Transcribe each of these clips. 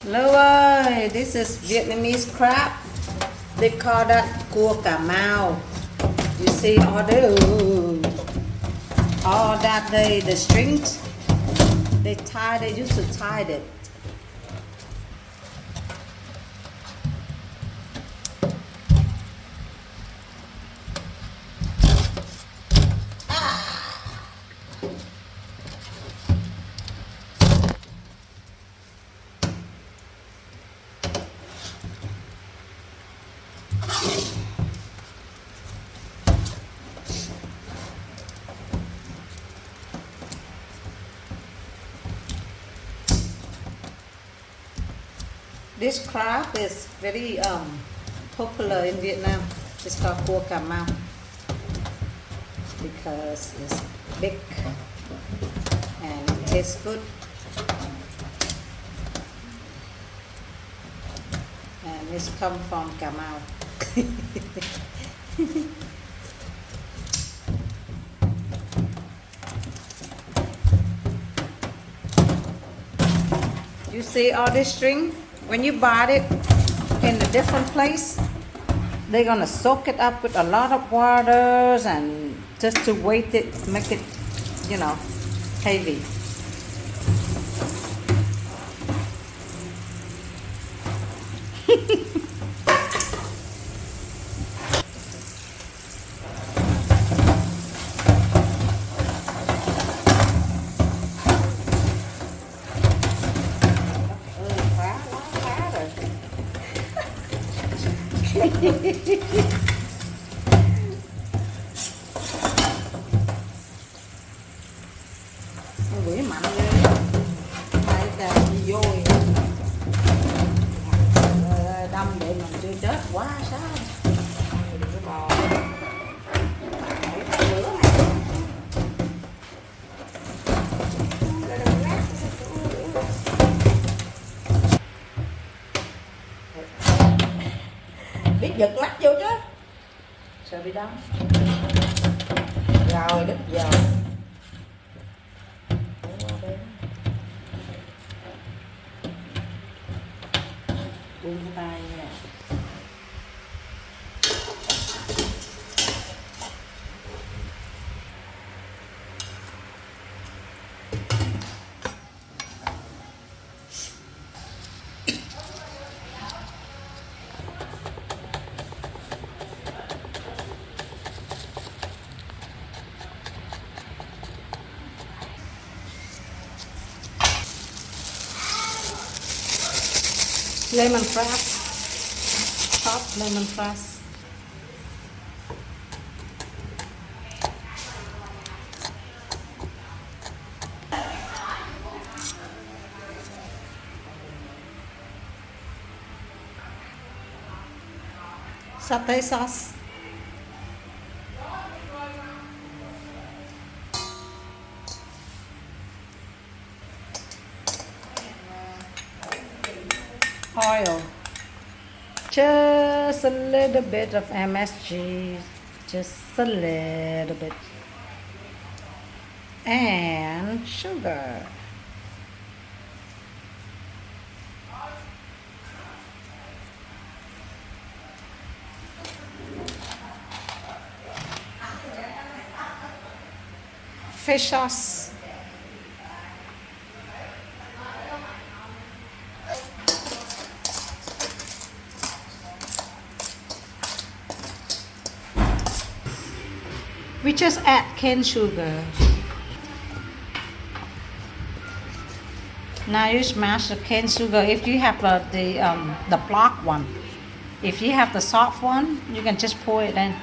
Hello this is Vietnamese crab. They call that cua cà mau. You see all that the strings they used to tie it. This crab is very popular in Vietnam. It's called cua cà mau because it's big and it tastes good. And it's come from Cà Mau. You see all this string? When you buy it in a different place, they're gonna soak it up with a lot of waters and just to weight it, make it, heavy. Quỷ mạnh ghê. Hai cái đi vô đâm vậy mà chưa chết quá sao. Đừng có bò. Biết giật lắc vô chứ. Sợ bị đau. Rồi đứt giờ. Buông cái tay nè. Lemongrass, chopped lemongrass. Satay sauce. Oil, just a little bit of MSG, just a little bit, and sugar. Fish sauce. We just add cane sugar. Now you smash the cane sugar. If you have the block one, if you have the soft one, you can just pour it in.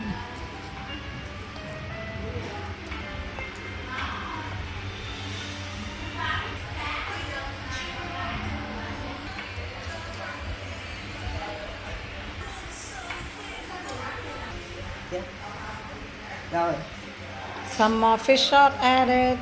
Rồi. Some more fish sauce added.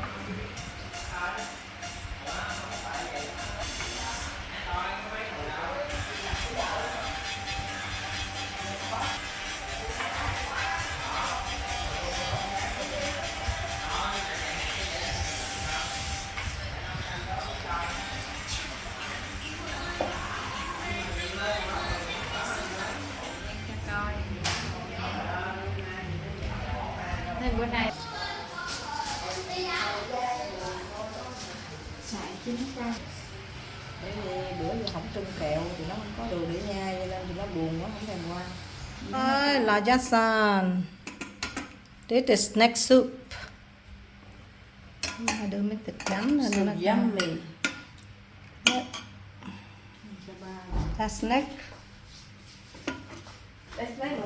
900. Bởi vì bữa giờ không trưng kẹo thì nó không có đồ để nhai, cho nên thì nó buồn quá không thèm qua. Hi, Raja-san. This is snack soup. Hai đứa miếng thịt trắng So nên nó yummy. Yep. That's snack. Let's play